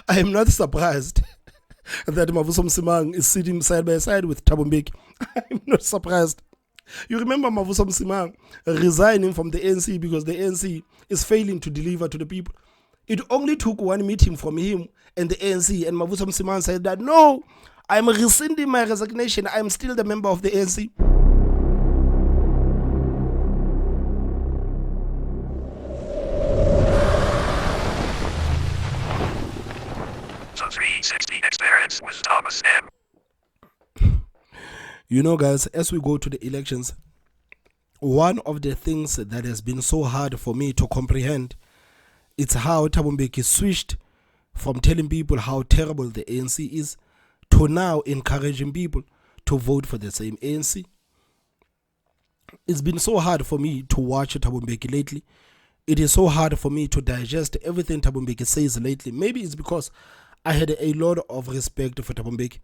I am not surprised that Mavuso Msimang is sitting side by side with Tabo Mbeki. I'm not surprised. You remember Mavuso Msimang resigning from the ANC because the ANC is failing to deliver to the people. It only took one meeting from him and the ANC, and Mavuso Msimang said that, no, I'm rescinding my resignation. I'm still the member of the ANC. The 360 experience with Thomas M. You know, guys, as we go to the elections, one of the things that has been so hard for me to comprehend, it's how Tabo Mbeki switched from telling people how terrible the ANC is to now encouraging people to vote for the same ANC. It's been so hard for me to watch Tabo Mbeki lately. It is so hard for me to digest everything Tabo Mbeki says lately. Maybe it's because I had a lot of respect for Tabo Mbeki.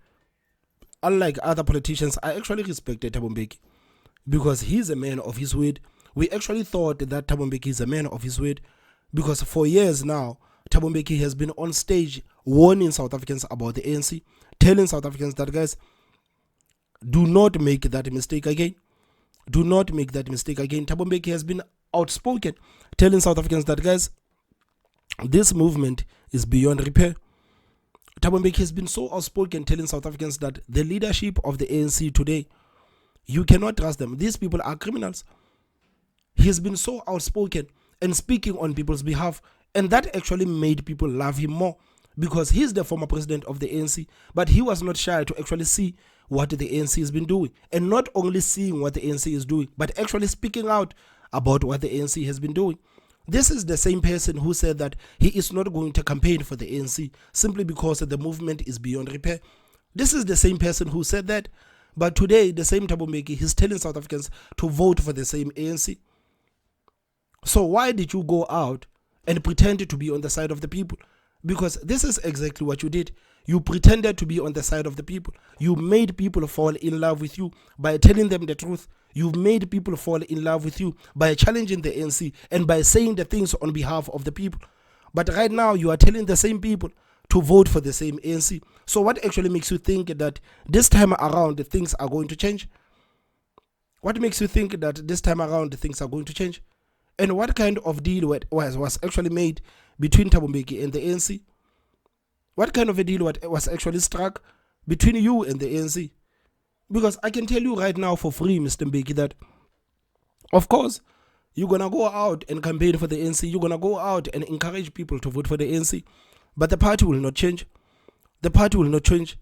Unlike other politicians, I actually respected Tabo Mbeki because he's a man of his word. We actually thought that Tabo Mbeki is a man of his word because for years now, Tabo Mbeki has been on stage warning South Africans about the ANC, telling South Africans that, guys, do not make that mistake again. Do not make that mistake again. Tabo Mbeki has been outspoken, telling South Africans that, guys, this movement is beyond repair. Tabo Mbeki has been so outspoken, telling South Africans that the leadership of the ANC today, you cannot trust them. These people are criminals. He has been so outspoken and speaking on people's behalf, and that actually made people love him more because he's the former president of the ANC, but he was not shy to actually see what the ANC has been doing, and not only seeing what the ANC is doing, but actually speaking out about what the ANC has been doing. This is the same person who said that he is not going to campaign for the ANC simply because the movement is beyond repair. This is the same person who said that. But today, the same Tabo Mbeki, he's telling South Africans to vote for the same ANC. So why did you go out and pretend to be on the side of the people? Because this is exactly what you did. You pretended to be on the side of the people. You made people fall in love with you by telling them the truth. You've made people fall in love with you by challenging the ANC and by saying the things on behalf of the people. But right now, you are telling the same people to vote for the same ANC. So what actually makes you think that this time around things are going to change? What makes you think that this time around things are going to change? And what kind of deal was actually made between Tabo Mbeki and the ANC? What kind of a deal was actually struck between you and the ANC? Because I can tell you right now for free, Mr. Mbeki, that of course you're going to go out and campaign for the ANC. You're going to go out and encourage people to vote for the ANC. But the party will not change. The party will not change.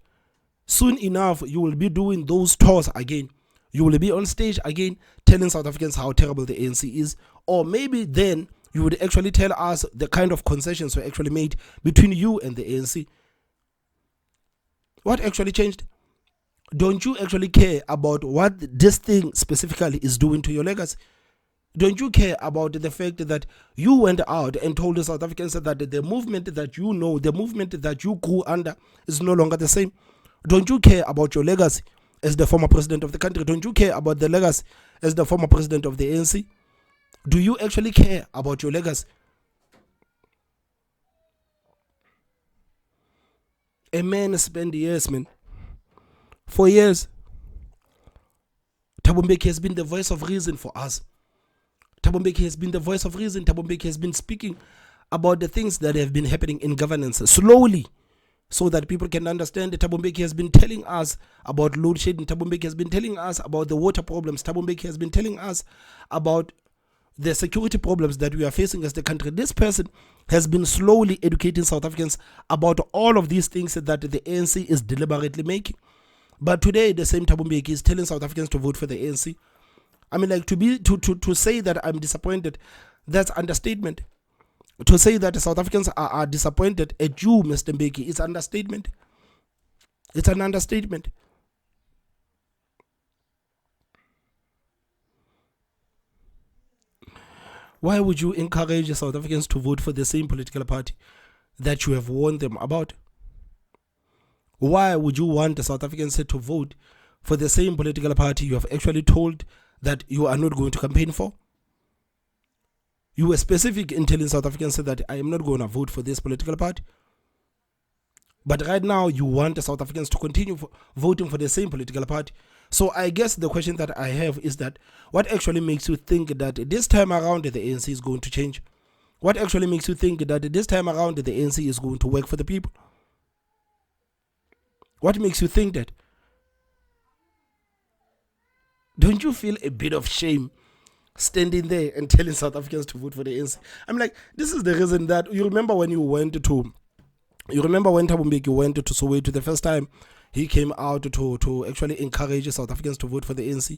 Soon enough, you will be doing those tours again. You will be on stage again telling South Africans how terrible the ANC is. Or maybe then you would actually tell us the kind of concessions were actually made between you and the ANC. What actually changed? Don't you actually care about what this thing specifically is doing to your legacy? Don't you care about the fact that you went out and told the South Africans that the movement that you know, the movement that you grew under is no longer the same? Don't you care about your legacy as the former president of the country? Don't you care about the legacy as the former president of the ANC? Do you actually care about your legacy? A man spent years, man. For years, Tabo Mbeki has been the voice of reason for us. Tabo Mbeki has been the voice of reason. Tabo Mbeki has been speaking about the things that have been happening in governance slowly so that people can understand. Tabo Mbeki has been telling us about load shedding. Tabo Mbeki has been telling us about the water problems. Tabo Mbeki has been telling us about the security problems that we are facing as the country. This person has been slowly educating South Africans about all of these things that the ANC is deliberately making. But today, the same Tabo Mbeki is telling South Africans to vote for the ANC. I mean, like, to say that I'm disappointed, that's understatement. To say that South Africans are disappointed at you, Mr. Mbeki, is understatement. It's an understatement. Why would you encourage South Africans to vote for the same political party that you have warned them about? Why would you want the South Africans to vote for the same political party you have actually told that you are not going to campaign for? You were specific in telling South Africans that I am not going to vote for this political party. But right now, you want the South Africans to continue voting for the same political party. So I guess the question that I have is that what actually makes you think that this time around the ANC is going to change? What actually makes you think that this time around the ANC is going to work for the people? What makes you think that? Don't you feel a bit of shame standing there and telling South Africans to vote for the ANC? I'm like, this is the reason that you remember when when Tabo Mbeki went to Soweto the first time. He came out to actually encourage South Africans to vote for the ANC.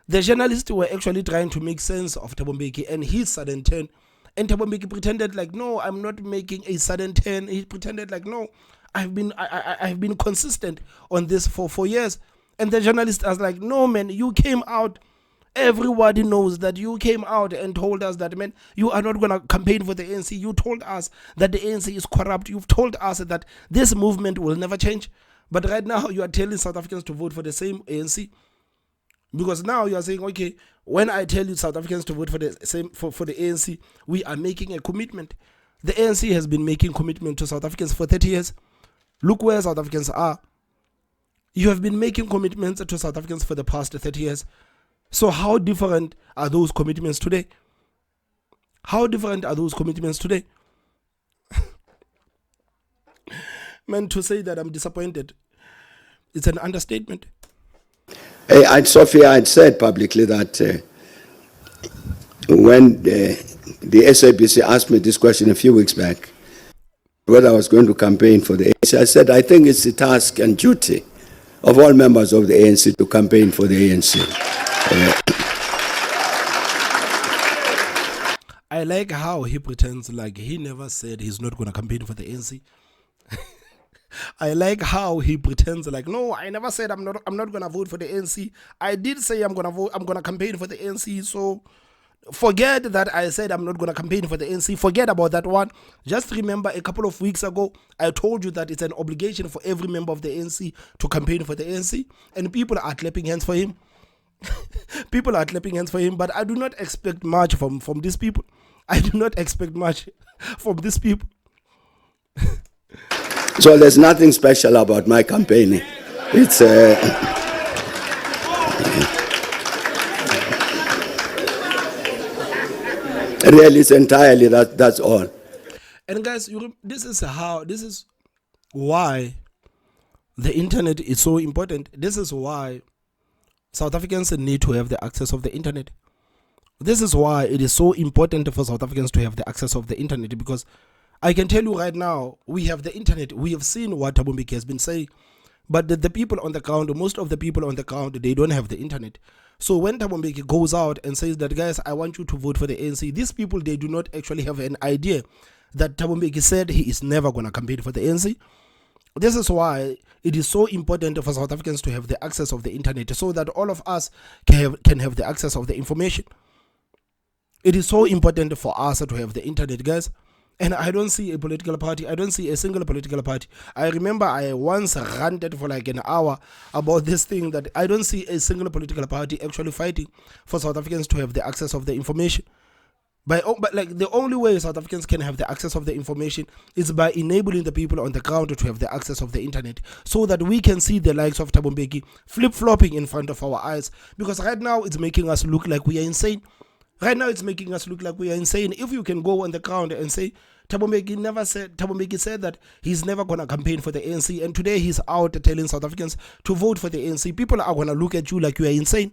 The journalists were actually trying to make sense of Tabo Mbeki and his sudden turn. And Tabo Mbeki pretended like, no, I'm not making a sudden turn. He pretended like, no, I've been consistent on this for 4 years. And the journalist was like, no, man, you came out. Everybody knows that you came out and told us that, man, you are not going to campaign for the ANC. You told us that the ANC is corrupt. You've told us that this movement will never change. But right now, you are telling South Africans to vote for the same ANC. Because now you are saying, okay, when I tell you South Africans to vote for the same for the ANC, we are making a commitment. The ANC has been making commitment to South Africans for 30 years. Look where South Africans are. You have been making commitments to South Africans for the past 30 years. So how different are those commitments today? How different are those commitments today? Man, to say that I'm disappointed, it's an understatement. Hey, Sophia, I'd said publicly that when the SABC asked me this question a few weeks back, whether I was going to campaign for the ANC, I said, I think it's the task and duty of all members of the ANC to campaign for the ANC. I like how he pretends like he never said he's not going to campaign for the ANC. I like how he pretends like, no, I never said I'm not going to vote for the ANC. I did say I'm going to campaign for the ANC. So forget that I said I'm not going to campaign for the ANC. Forget about that one. Just remember a couple of weeks ago, I told you that it's an obligation for every member of the ANC to campaign for the ANC. And people are clapping hands for him. People are clapping hands for him. But I do not expect much from these people. I do not expect much from these people. So there's nothing special about my campaigning. It's really, it's entirely that's all. And guys, this is why the internet is so important. This is why South Africans need to have the access of the internet. This is why it is so important for South Africans to have the access of the internet, because I can tell you right now, we have the internet. We have seen what Tabo Mbeki has been saying. But the people on the ground, most of the people on the ground, they don't have the internet. So when Tabo Mbeki goes out and says that, guys, I want you to vote for the ANC, these people, they do not actually have an idea that Tabo Mbeki said he is never going to campaign for the ANC. This is why it is so important for South Africans to have the access of the internet, so that all of us can have the access of the information. It is so important for us to have the internet, guys. And I don't see a political party. I don't see a single political party. I remember I once ranted for like an hour about this thing, that I don't see a single political party actually fighting for South Africans to have the access of the information. But like the only way South Africans can have the access of the information is by enabling the people on the ground to have the access of the internet, so that we can see the likes of Tabo Mbeki flip-flopping in front of our eyes. Because right now it's making us look like we are insane. Right now, it's making us look like we are insane. If you can go on the ground and say, Tabo Mbeki said that he's never going to campaign for the ANC, and today he's out telling South Africans to vote for the ANC, people are going to look at you like you are insane.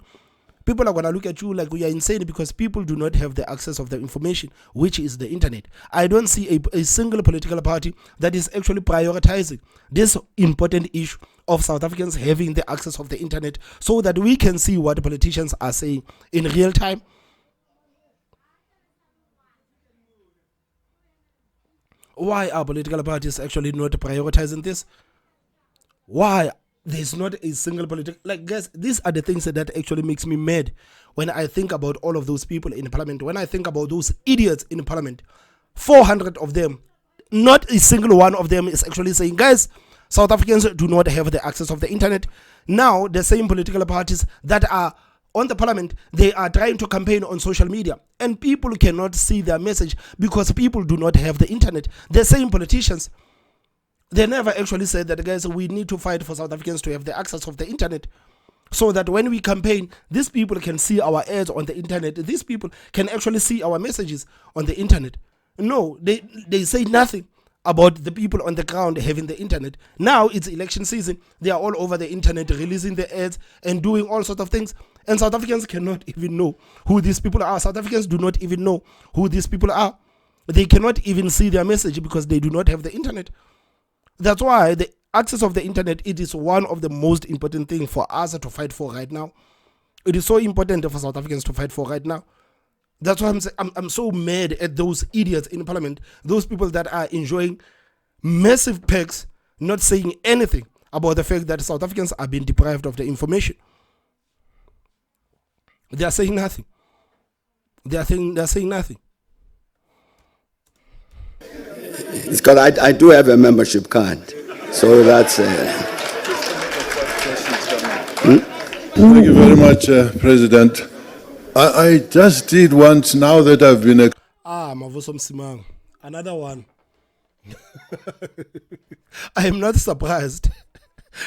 People are going to look at you like we are insane, because people do not have the access of the information, which is the internet. I don't see a single political party that is actually prioritizing this important issue of South Africans having the access of the internet, so that we can see what politicians are saying in real time. Why are political parties actually not prioritizing this? Why there's not a single political... Like, guys, these are the things that actually makes me mad when I think about all of those people in parliament. When I think about those idiots in parliament, 400 of them, not a single one of them is actually saying, guys, South Africans do not have the access of the internet. Now, the same political parties that are on the parliament, they are trying to campaign on social media, and people cannot see their message because people do not have the internet. The same politicians, they never actually said that, guys, we need to fight for South Africans to have the access of the internet, so that when we campaign, these people can see our ads on the internet. These people can actually see our messages on the internet. No, they say nothing about the people on the ground having the internet. Now it's election season. They are all over the internet releasing the ads and doing all sorts of things. And South Africans cannot even know who these people are. South Africans do not even know who these people are. They cannot even see their message because they do not have the internet. That's why the access of the internet, it is one of the most important things for us to fight for right now. It is so important for South Africans to fight for right now. That's why I'm so mad at those idiots in parliament, those people that are enjoying massive perks, not saying anything about the fact that South Africans are being deprived of the information. They are saying nothing. They are saying nothing. It's because I do have a membership card, so that's. Thank you very much, President. I just did once, now that I've been... Mavuso Msimang, another one. I am not surprised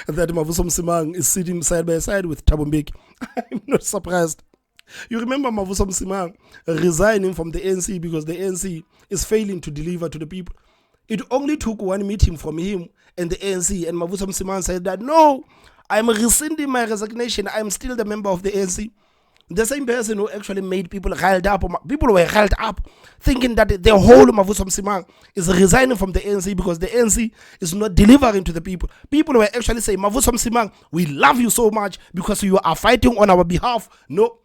that Mavuso Msimang is sitting side by side with Tabo Mbeki. I'm not surprised. You remember Mavuso Msimang resigning from the ANC because the ANC is failing to deliver to the people. It only took one meeting from him and the ANC, and Mavuso Msimang said that, no, I'm rescinding my resignation. I'm still the member of the ANC. The same person who actually made people riled up. People were riled up thinking that the whole Mavuso Msimang is resigning from the ANC because the ANC is not delivering to the people. People were actually saying, Mavuso Msimang, we love you so much because you are fighting on our behalf. No.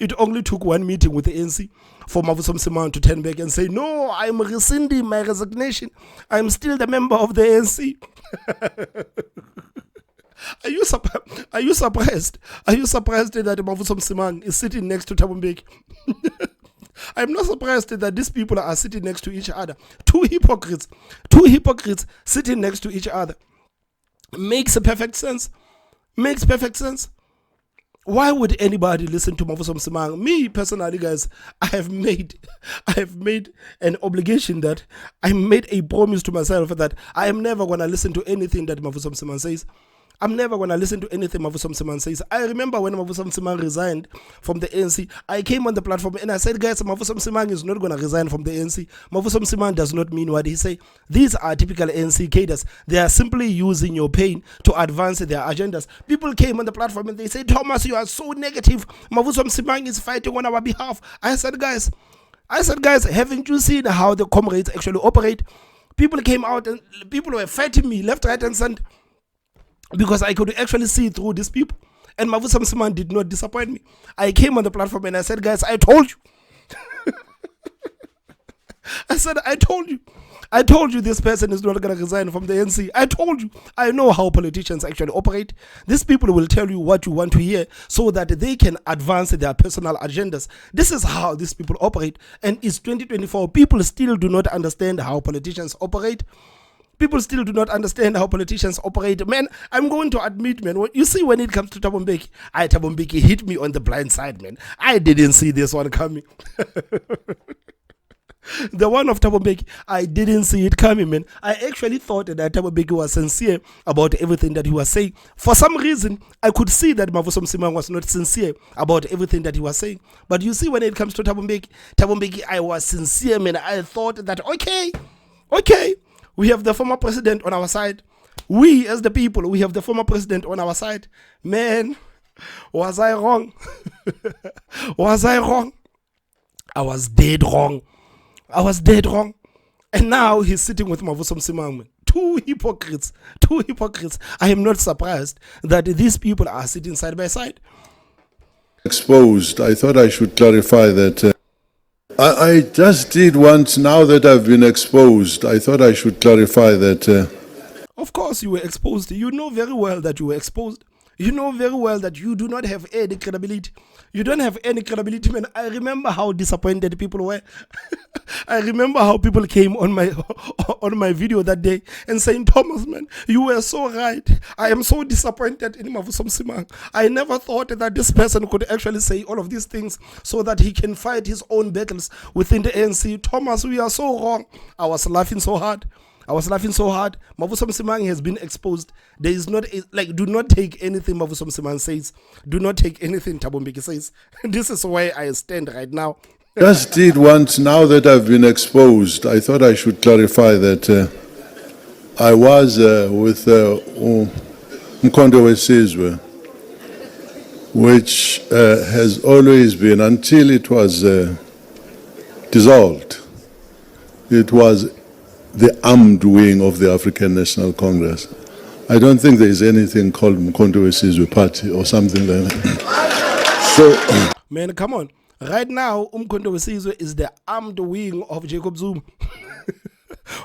It only took one meeting with the ANC for Mavuso Msimang to turn back and say, no, I'm rescinding my resignation. I'm still the member of the ANC. Are you surprised? Are you surprised that Mavuso Msimang is sitting next to Tabo Mbeki? I'm not surprised that these people are sitting next to each other. Two hypocrites sitting next to each other. Makes perfect sense. Makes perfect sense. Why would anybody listen to Mavuso Msimang? Me personally, guys, I have made an obligation, that I made a promise to myself that I am never gonna listen to anything that Mavuso Msimang says. I'm never going to listen to anything Mavuso Msimang says. I remember when Mavuso Msimang resigned from the ANC, I came on the platform and I said, guys, Mavuso Msimang is not going to resign from the ANC. Mavuso Msimang does not mean what he say. These are typical ANC cadres. They are simply using your pain to advance their agendas. People came on the platform and they said, Thomas, you are so negative. Mavuso Msimang is fighting on our behalf. I said, guys, haven't you seen how the comrades actually operate? People came out and people were fighting me left, right, and center, because I could actually see through these people. And Mavuso Msimang did not disappoint me. I came on the platform and I said, guys, I told you. I said, I told you this person is not going to resign from the ANC. I told you. I know how politicians actually operate. These people will tell you what you want to hear so that they can advance their personal agendas. This is how these people operate. And it's 2024. People still do not understand how politicians operate. People still do not understand how politicians operate. Man, I'm going to admit, man, you see, when it comes to Tabo Mbeki, Tabo Mbeki hit me on the blind side, man. I didn't see this one coming. The one of Tabo Mbeki, I didn't see it coming, man. I actually thought that Tabo Mbeki was sincere about everything that he was saying. For some reason, I could see that Mavuso Msimang was not sincere about everything that he was saying. But you see, when it comes to Tabo Mbeki, I was sincere, man. I thought that, okay, we have the former president on our side. We, as the people, we have the former president on our side. Man, was I wrong? Was I wrong? I was dead wrong. And now he's sitting with Mavuso Msimang. Two hypocrites. I am not surprised that these people are sitting side by side. Exposed. I thought I should clarify that. I just did once, now that I've been exposed. I thought I should clarify that. Of course you were exposed. You know very well that you were exposed. You know very well that you do not have any credibility. You don't have any credibility, man. I remember how disappointed people were. I remember how people came on my video that day and saying, Thomas, man, you were so right. I am so disappointed in Mavusom Simang. I never thought that this person could actually say all of these things so that he can fight his own battles within the ANC. Thomas, we are so wrong. I was laughing so hard. Mavusom Simang has been exposed. There is not, do not take anything Mavusom Simang says. Do not take anything Tabo Mbeki says. This is where I stand right now. Just did once, now that I've been exposed, I thought I should clarify that I was with Mkondo Wesizwe, which has always been, until it was dissolved, it was the armed wing of the African National Congress. I don't think there is anything called Mkondo Wesizwe Party or something like that. So, man, come on. Right now, Mkondo Wesizwe is the armed wing of Jacob Zuma.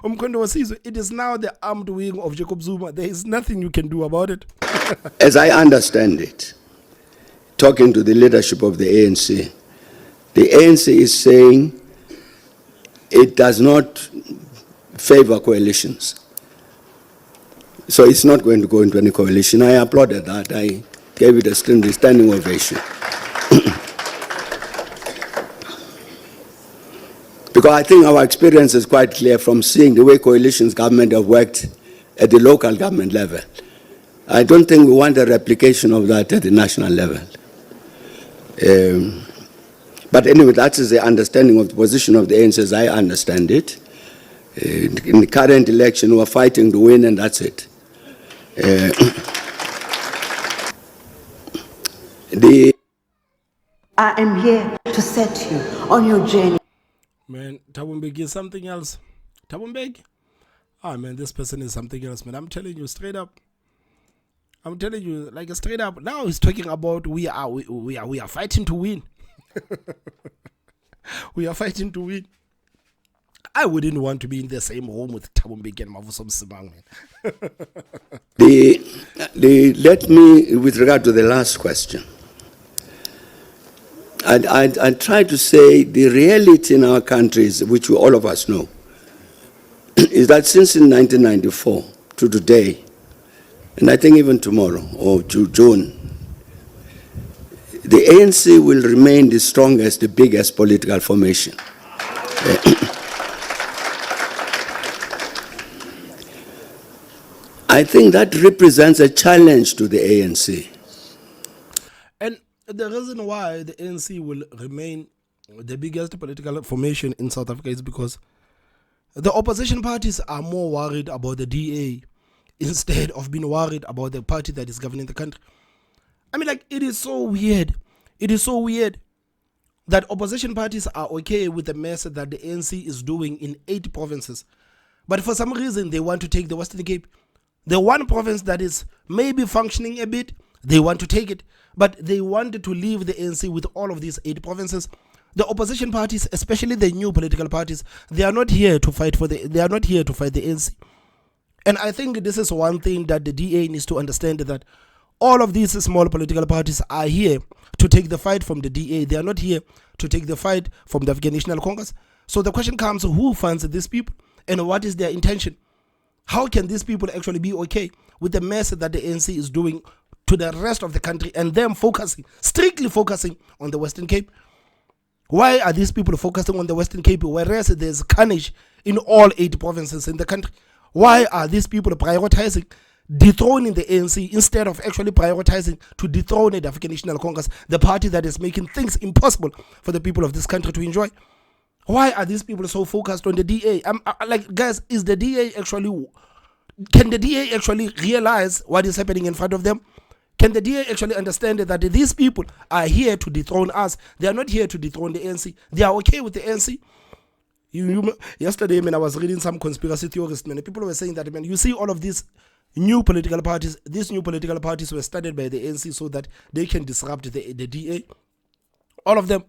Mkondo Wesizwe, it is now the armed wing of Jacob Zuma. There is nothing you can do about it. As I understand it, talking to the leadership of the ANC is saying it does not favor coalitions. So it's not going to go into any coalition. I applauded that. I gave it a standing ovation. Because I think our experience is quite clear from seeing the way coalitions government have worked at the local government level. I don't think we want a replication of that at the national level. But anyway, that is the understanding of the position of the ANC as I understand it. In the current election, we are fighting to win, and that's it. I am here to set you on your journey. Man, Tabo Mbeki is something else. Tabo Mbeki? Ah, man, this person is something else, man. I'm telling you straight up. I'm telling you, like straight up. Now he's talking about we are fighting to win. We are fighting to win. I wouldn't want to be in the same room with Tabo Mbeki and Mavusom Simang, man. Let me, with regard to the last question, I try to say the reality in our countries, which all of us know, is that since in 1994 to today, and I think even tomorrow or to June, the ANC will remain the strongest, the biggest political formation. I think that represents a challenge to the ANC. And the reason why the ANC will remain the biggest political formation in South Africa is because the opposition parties are more worried about the DA instead of being worried about the party that is governing the country. I mean, like, it is so weird. It is so weird that opposition parties are okay with the mess that the ANC is doing in 8 provinces. But for some reason, they want to take the Western Cape. The one province that is maybe functioning a bit, they want to take it. But they wanted to leave the ANC with all of these 8 provinces. The opposition parties, especially the new political parties, they are not here to fight they are not here to fight the ANC. And I think this is one thing that the DA needs to understand, that all of these small political parties are here to take the fight from the DA. They are not here to take the fight from the African National Congress. So the question comes, who funds these people and what is their intention? How can these people actually be okay with the mess that the ANC is doing to the rest of the country and them strictly focusing on the Western Cape? Why are these people focusing on the Western Cape whereas there's carnage in all 8 provinces in the country? Why are these people prioritizing dethroning the ANC instead of actually prioritizing to dethrone the African National Congress, the party that is making things impossible for the people of this country to enjoy? Why are these people so focused on the DA? Like, guys, is the DA actually, can the DA actually realize what is happening in front of them? Can the DA actually understand that these people are here to dethrone us? They are not here to dethrone the ANC. They are okay with the ANC. Yesterday, I was reading some conspiracy theorists, people were saying that, you see all of these new political parties were started by the ANC so that they can disrupt the DA. All of them.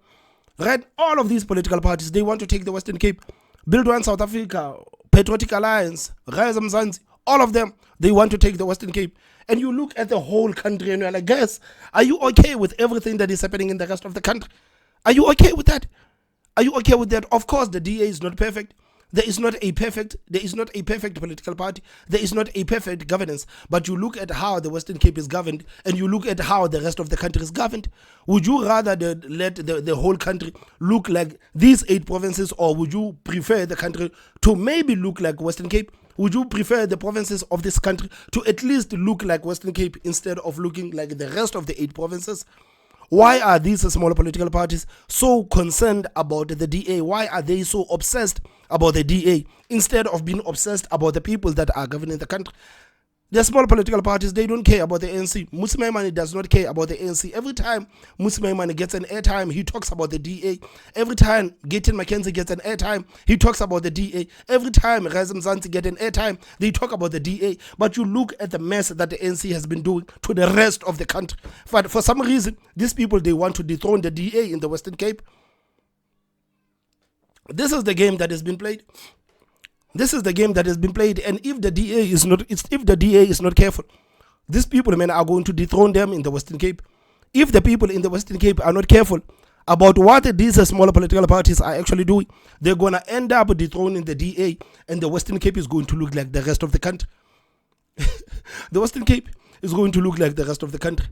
Right? All of these political parties, they want to take the Western Cape, build one South Africa, Patriotic Alliance, Rise Mzansi. All of them, they want to take the Western Cape. And you look at the whole country and you're like, guys, are you okay with everything that is happening in the rest of the country? Are you okay with that? Are you okay with that? Of course, the DA is not perfect. There is not a perfect political party. There is not a perfect governance. But you look at how the Western Cape is governed and you look at how the rest of the country is governed. Would you rather let the whole country look like these 8 provinces, or would you prefer the country to maybe look like Western Cape? Would you prefer the provinces of this country to at least look like Western Cape instead of looking like the rest of the 8 provinces? Why are these smaller political parties so concerned about the DA? Why are they so obsessed about the DA instead of being obsessed about the people that are governing the country? The small political parties, they don't care about the ANC. Musimemane does not care about the ANC. Every time Musimemane gets an airtime, he talks about the DA. Every time Gaten Mackenzie gets an airtime, he talks about the DA. Every time Razem Zanti gets an airtime, they talk about the DA. But you look at the mess that the ANC has been doing to the rest of the country. But for some reason, these people, they want to dethrone the DA in the Western Cape. This is the game that has been played. This is the game that has been played, and if the DA is not careful, these people, man, are going to dethrone them in the Western Cape. If the people in the Western Cape are not careful about what these smaller political parties are actually doing, they're going to end up dethroning the DA, and the Western Cape is going to look like the rest of the country. The Western Cape is going to look like the rest of the country,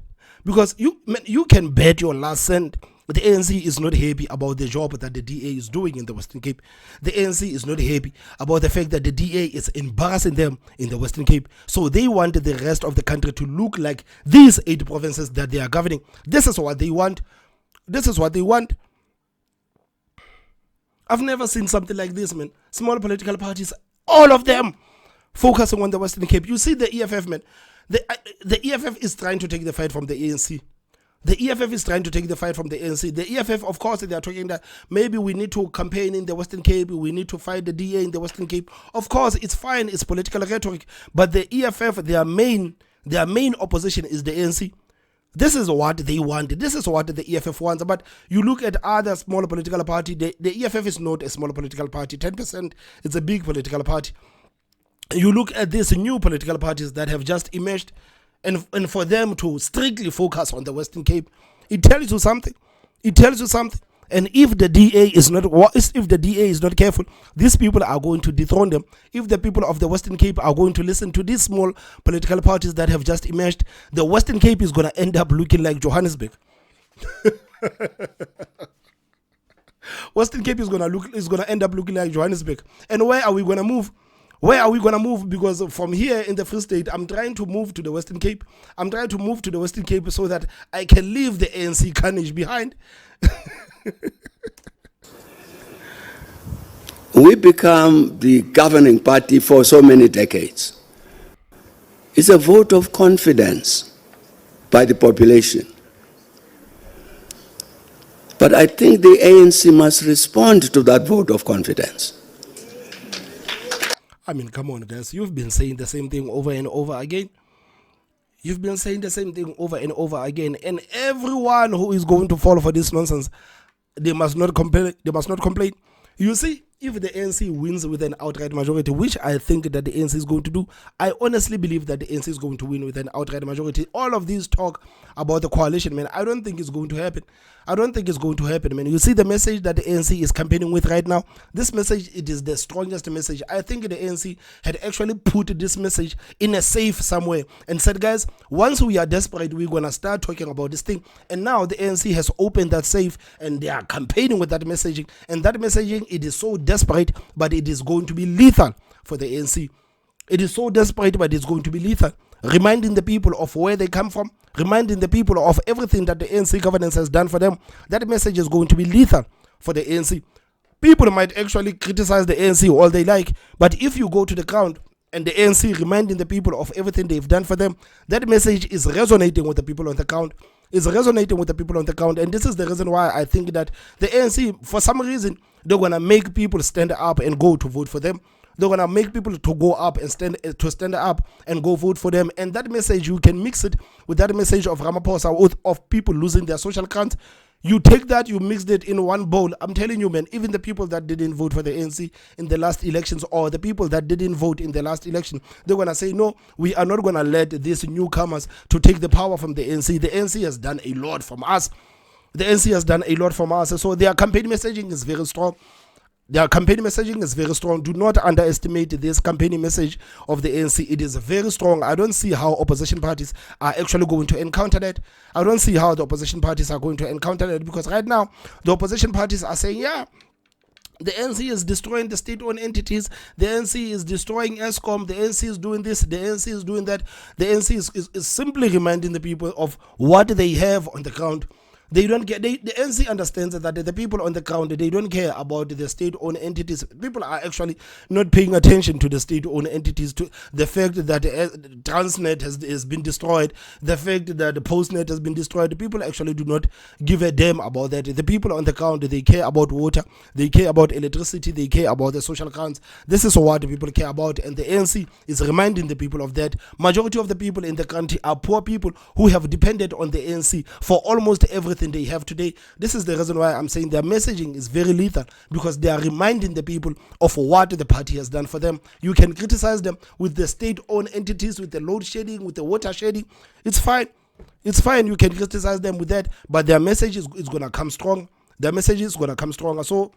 because you can bet your last cent the ANC is not happy about the job that the DA is doing in the Western Cape. The ANC is not happy about the fact that the DA is embarrassing them in the Western Cape. So they want the rest of the country to look like these 8 provinces that they are governing. This is what they want. This is what they want. I've never seen something like this, man. Small political parties, all of them focusing on the Western Cape. You see the EFF, man. The EFF is trying to take the fight from the ANC. The EFF is trying to take the fight from the ANC. The EFF, of course, they are talking that maybe we need to campaign in the Western Cape, we need to fight the DA in the Western Cape. Of course, it's fine, it's political rhetoric, but the EFF, their main opposition is the ANC. This is what they want. This is what the EFF wants. But you look at other smaller political party, the EFF is not a small political party. 10%, it's a big political party. You look at these new political parties that have just emerged, and for them to strictly focus on the Western Cape, it tells you something. It tells you something. And if the DA is not careful, these people are going to dethrone them. If the people of the Western Cape are going to listen to these small political parties that have just emerged, the Western Cape is going to end up looking like Johannesburg. Western Cape is going to end up looking like Johannesburg. And where are we going to move? Where are we going to move? Because from here in the Free State, I'm trying to move to the Western Cape. I'm trying to move to the Western Cape so that I can leave the ANC carnage behind. We become the governing party for so many decades. It's a vote of confidence by the population. But I think the ANC must respond to that vote of confidence. I mean, come on, guys. You've been saying the same thing over and over again. You've been saying the same thing over and over again. And everyone who is going to fall for this nonsense, they must not complain. They must not complain. You see, if the ANC wins with an outright majority, which I think that the ANC is going to do, I honestly believe that the ANC is going to win with an outright majority. All of these talk about the coalition, man, I don't think it's going to happen. I don't think it's going to happen, man. You see the message that the ANC is campaigning with right now? This message, it is the strongest message. I think the ANC had actually put this message in a safe somewhere and said, guys, once we are desperate, we're going to start talking about this thing. And now the ANC has opened that safe and they are campaigning with that messaging. And that messaging, it is so desperate, but it is going to be lethal for the ANC. It is so desperate, but it's going to be lethal. Reminding the people of where they come from, reminding the people of everything that the ANC governance has done for them. That message is going to be lethal for the ANC. People might actually criticize the ANC all they like, but if you go to the ground and the ANC reminding the people of everything they've done for them, that message is resonating with the people on the ground. It's resonating with the people on the ground, and this is the reason why I think that the ANC, for some reason, they're going to make people stand up and go to vote for them. They're gonna make people to go up and stand up and go vote for them. And that message, you can mix it with that message of Ramaphosa, of people losing their social accounts. You take that, you mixed it in one bowl. I'm telling you, man, even the people that didn't vote for the ANC in the last elections, or the people that didn't vote in the last election, they're gonna say, no, we are not gonna let these newcomers to take the power from the ANC. The ANC has done a lot from us. The ANC has done a lot from us. So their campaign messaging is very strong. Their campaign messaging is very strong. Do not underestimate this campaign message of the ANC. It is very strong. I don't see how opposition parties are actually going to encounter that. I don't see how the opposition parties are going to encounter that, because right now the opposition parties are saying, yeah, the ANC is destroying the state-owned entities. The ANC is destroying ESCOM. The ANC is doing this. The ANC is doing that. The ANC is simply reminding the people of what they have on the ground. They don't get. The NC understands that the people on the ground, they don't care about the state-owned entities. People are actually not paying attention to the state-owned entities, to the fact that Transnet has been destroyed, the fact that the Postnet has been destroyed. The people actually do not give a damn about that. The people on the ground, they care about water, they care about electricity, they care about the social accounts. This is what the people care about, and the ANC is reminding the people of that. Majority of the people in the country are poor people who have depended on the ANC for almost everything they have today. This is the reason why I'm saying their messaging is very lethal, because they are reminding the people of what the party has done for them. You can criticize them with the state-owned entities, with the load shedding, with the water shedding. It's fine. It's fine. You can criticize them with that, but their message is going to come strong. Their message is going to come stronger. So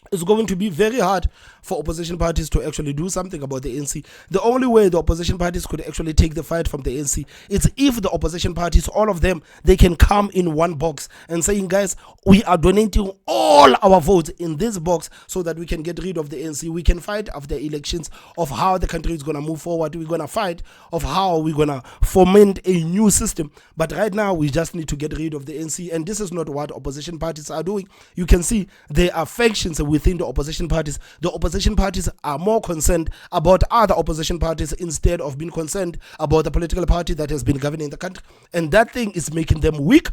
it's going to be very hard for opposition parties to actually do something about the ANC. The only way the opposition parties could actually take the fight from the ANC is if the opposition parties, all of them, they can come in one box and saying, guys, we are donating all our votes in this box so that we can get rid of the ANC. We can fight after elections of how the country is going to move forward. We're going to fight of how we're going to foment a new system. But right now, we just need to get rid of the ANC. And this is not what opposition parties are doing. You can see there are factions within the opposition parties. The opposition parties are more concerned about other opposition parties instead of being concerned about the political party that has been governing the country. And that thing is making them weak.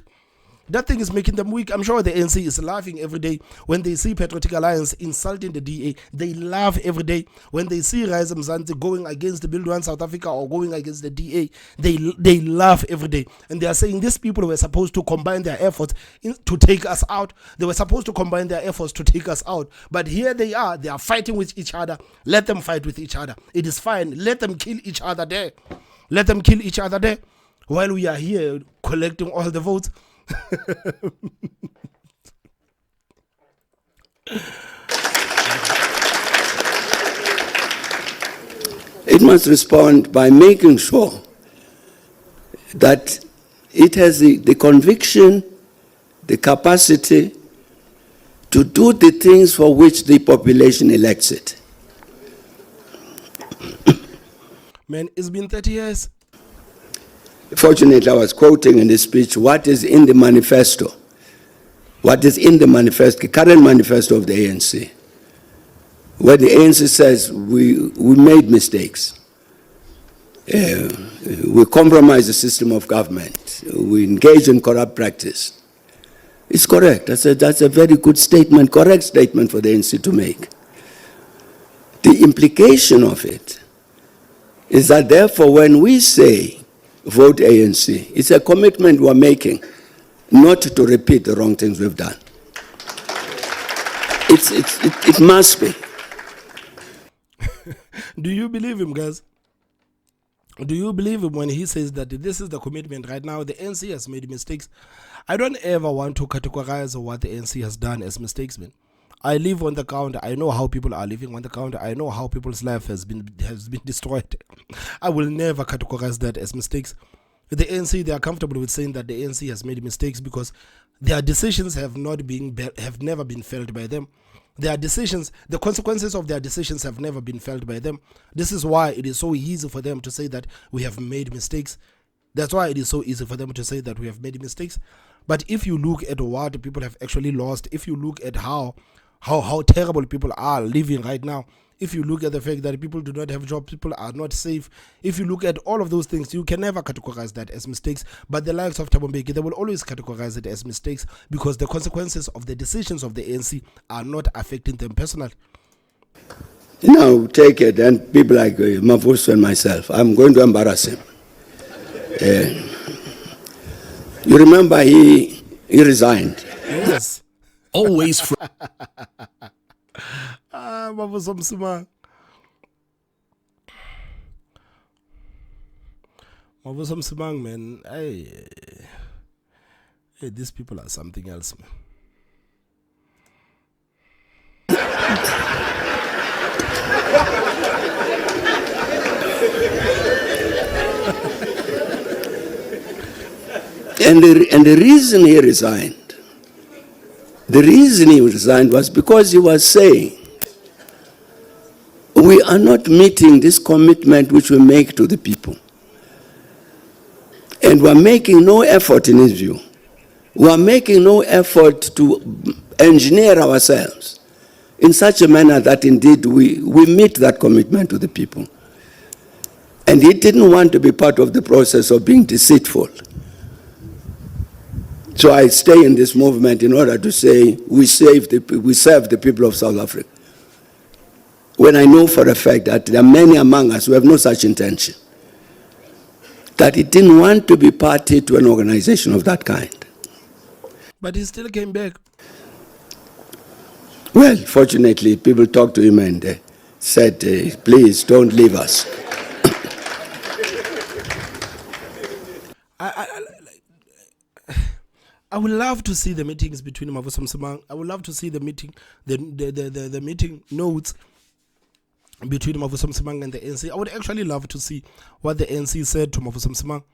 That thing is making them weak. I'm sure the ANC is laughing every day when they see Patriotic Alliance insulting the DA. They laugh every day when they see Rise Mzansi going against the Build One South Africa or going against the DA. They laugh every day. And they are saying these people were supposed to combine their efforts to take us out. They were supposed to combine their efforts to take us out. But here they are fighting with each other. Let them fight with each other. It is fine. Let them kill each other there. Let them kill each other there while we are here collecting all the votes. It must respond by making sure that it has the conviction, the capacity to do the things for which the population elects it. Man, it's been 30 years. Fortunately, I was quoting in the speech what is in the manifesto. What is in the manifesto, current manifesto of the ANC, where the ANC says we made mistakes. We compromised the system of government. We engage in corrupt practice. It's correct. That's a very good statement, correct statement for the ANC to make. The implication of it is that therefore when we say vote ANC, it's a commitment we're making not to repeat the wrong things we've done. It must be. Do you believe him, guys? Do you believe him when he says that this is the commitment right now? The ANC has made mistakes. I don't ever want to categorize what the ANC has done as mistakes, man. I live on the ground. I know how people are living on the ground. I know how people's life has been destroyed. I will never categorize that as mistakes. The ANC, they are comfortable with saying that the ANC has made mistakes because their decisions have never been felt by them. Their decisions, the consequences of their decisions have never been felt by them. This is why it is so easy for them to say that we have made mistakes. That's why it is so easy for them to say that we have made mistakes. But if you look at what people have actually lost, if you look at how terrible people are living right now, if you look at the fact that people do not have jobs, people are not safe, if you look at all of those things, you can never categorize that as mistakes. But the likes of Tabo Mbeki, they will always categorize it as mistakes because the consequences of the decisions of the ANC are not affecting them personally. Now take it, and people like Mavuso and myself, I'm going to embarrass him. You remember he resigned. Yes. Always Mavuso Msimang. Mavuso Msimang, man. Hey, these people are something else, man. And the reason he resigned was because he was saying, we are not meeting this commitment which we make to the people. And we are making no effort, in his view. We are making no effort to engineer ourselves in such a manner that indeed we meet that commitment to the people. And he didn't want to be part of the process of being deceitful. So I stay in this movement in order to say we serve the people of South Africa. When I know for a fact that there are many among us who have no such intention, that he didn't want to be party to an organization of that kind. But he still came back. Well, fortunately, people talked to him and said, please don't leave us. I would love to see the meetings between Mavuso Msimang. I would love to see the meeting, the meeting notes between Mavuso Msimang and the ANC. I would actually love to see what the ANC said to Mavuso Msimang.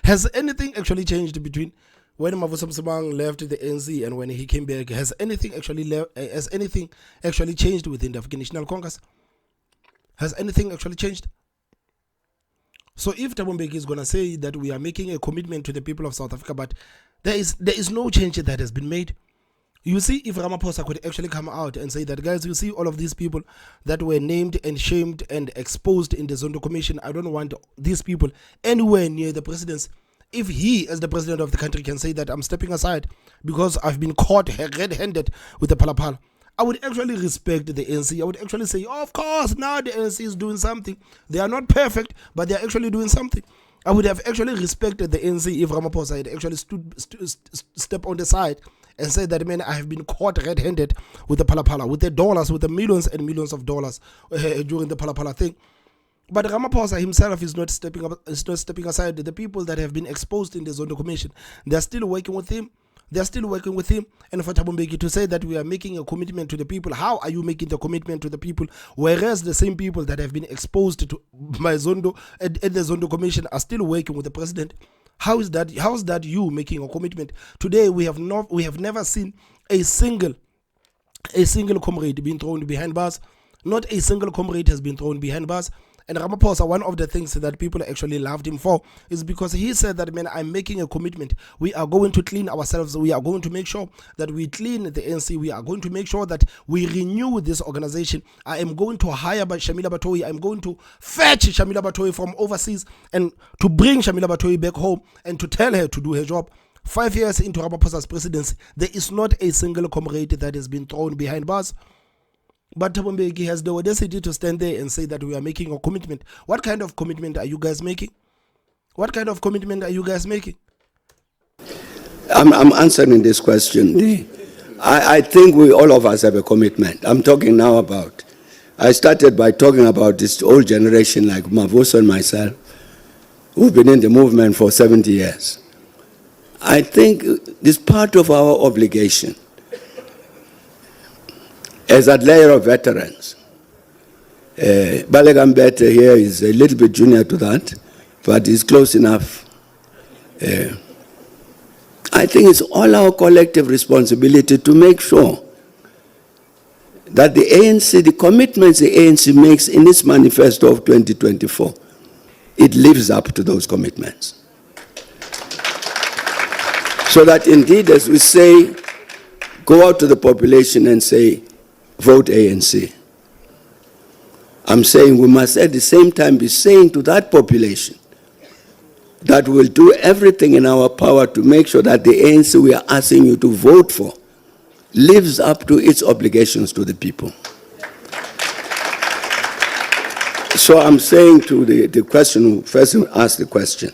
Has anything actually changed between when Mavuso Msimang left the ANC and when he came back? Has anything actually changed within the African National Congress? Has anything actually changed? So if Tabo Mbeki is going to say that we are making a commitment to the people of South Africa, but there is no change that has been made. You see, if Ramaphosa could actually come out and say that, guys, you see all of these people that were named and shamed and exposed in the Zondo Commission, I don't want these people anywhere near the presidency. If he, as the president of the country, can say that I'm stepping aside because I've been caught red-handed with the Palapala, I would actually respect the ANC. I would actually say, oh, of course, now the ANC is doing something. They are not perfect, but they are actually doing something. I would have actually respected the ANC if Ramaphosa had actually stepped on the side and said that, man, I have been caught red-handed with the Palapala, with the dollars, with the millions and millions of dollars during the Palapala thing. But Ramaphosa himself is not stepping aside. The people that have been exposed in the Zondo Commission, they're still working with him. They're still working with him. And for Tabo Mbeki to say that we are making a commitment to the people, how are you making the commitment to the people? Whereas the same people that have been exposed to by Zondo and the Zondo Commission are still working with the president. How is that you making a commitment? Today we have never seen a single comrade being thrown behind bars. Not a single comrade has been thrown behind bars. And Ramaphosa, one of the things that people actually loved him for is because he said that, man, I'm making a commitment. We are going to clean ourselves. We are going to make sure that we clean the ANC. We are going to make sure that we renew this organization. I am going to hire Shamila Batoyi. I'm going to fetch Shamila Batoyi from overseas and to bring Shamila Batoyi back home and to tell her to do her job. 5 years into Ramaphosa's presidency, there is not a single comrade that has been thrown behind bars. But Tabo Mbeki has the audacity to stand there and say that we are making a commitment. What kind of commitment are you guys making? What kind of commitment are you guys making? I'm answering this question. I think all of us have a commitment. I'm talking now about, I started by talking about this old generation like Mavuso and myself, who've been in the movement for 70 years. I think this part of our obligation as a layer of veterans. Balekambete here is a little bit junior to that, but he's close enough. I think it's all our collective responsibility to make sure that the ANC, the commitments the ANC makes in its manifesto of 2024, it lives up to those commitments. So that indeed, as we say, go out to the population and say, vote ANC. I'm saying we must at the same time be saying to that population that we'll do everything in our power to make sure that the ANC we are asking you to vote for lives up to its obligations to the people. So I'm saying to the question who first asked the question,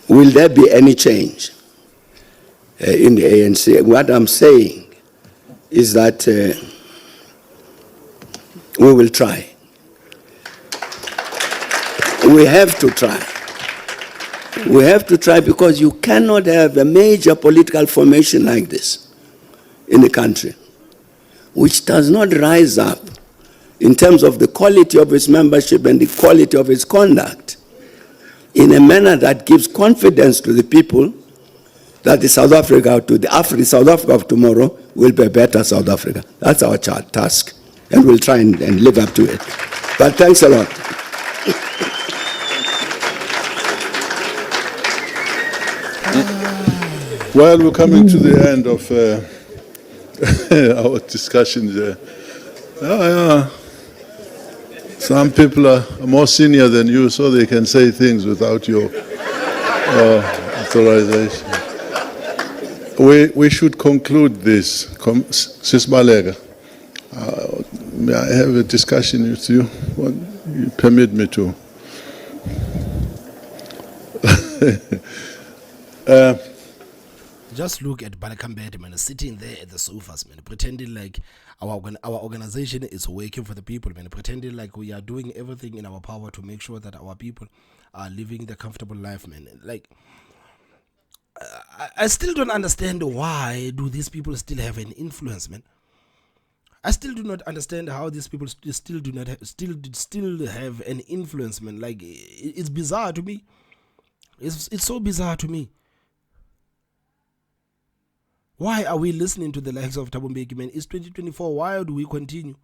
will there be any change in the ANC? What I'm saying is that we will try. We have to try. We have to try because you cannot have a major political formation like this in the country, which does not rise up in terms of the quality of its membership and the quality of its conduct in a manner that gives confidence to the people that the South Africa of tomorrow will be a better South Africa. That's our task, and we'll try and live up to it. But thanks a lot. Well, we're coming to the end of our discussion there. Some people are more senior than you, so they can say things without your authorization. We should conclude this. Sis Balega, may I have a discussion with you? What, you permit me to? Just look at Balakambete, man, sitting there at the sofas, man, pretending like our organization is working for the people, man, pretending like we are doing everything in our power to make sure that our people are living the comfortable life, man. Like, I still don't understand why do these people still have an influence, man. I still do not understand how these people still have an influence, man. Like, it's bizarre to me. It's so bizarre to me. Why are we listening to the likes of Tabo Mbeki, man? It's 2024. Why do we continue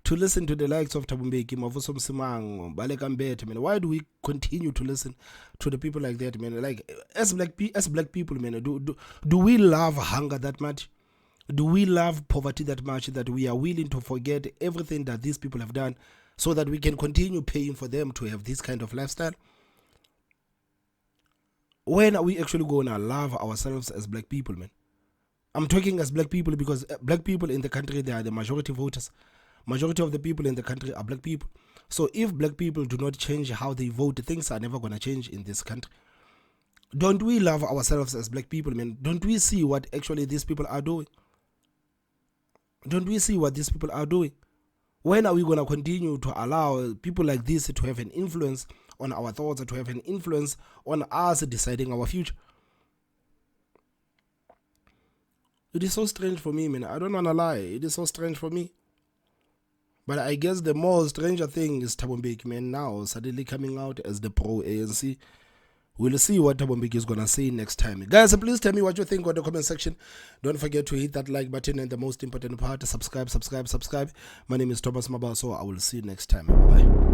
to listen to the likes of Tabo Mbeki, Mavuso Msimang, Balekambete, man? Why do we continue to listen to the people like that, man? Like, as black people, man, do we love hunger that much? Do we love poverty that much that we are willing to forget everything that these people have done so that we can continue paying for them to have this kind of lifestyle? When are we actually going to love ourselves as black people, man? I'm talking as black people because black people in the country, they are the majority voters. Majority of the people in the country are black people. So if black people do not change how they vote, things are never going to change in this country. Don't we love ourselves as black people, man? Don't we see what actually these people are doing? Don't we see what these people are doing? When are we going to continue to allow people like this to have an influence on our thoughts, to have an influence on us deciding our future? It is so strange for me, man. I don't want to lie. It is so strange for me. But I guess the more stranger thing is Tabo Mbeki, man, now suddenly coming out as the pro-ANC. We'll see what Tabo Mbeki is going to say next time. Guys, please tell me what you think on the comment section. Don't forget to hit that like button, and the most important part, subscribe. My name is Thomas Mabal, so I will see you next time. Bye-bye.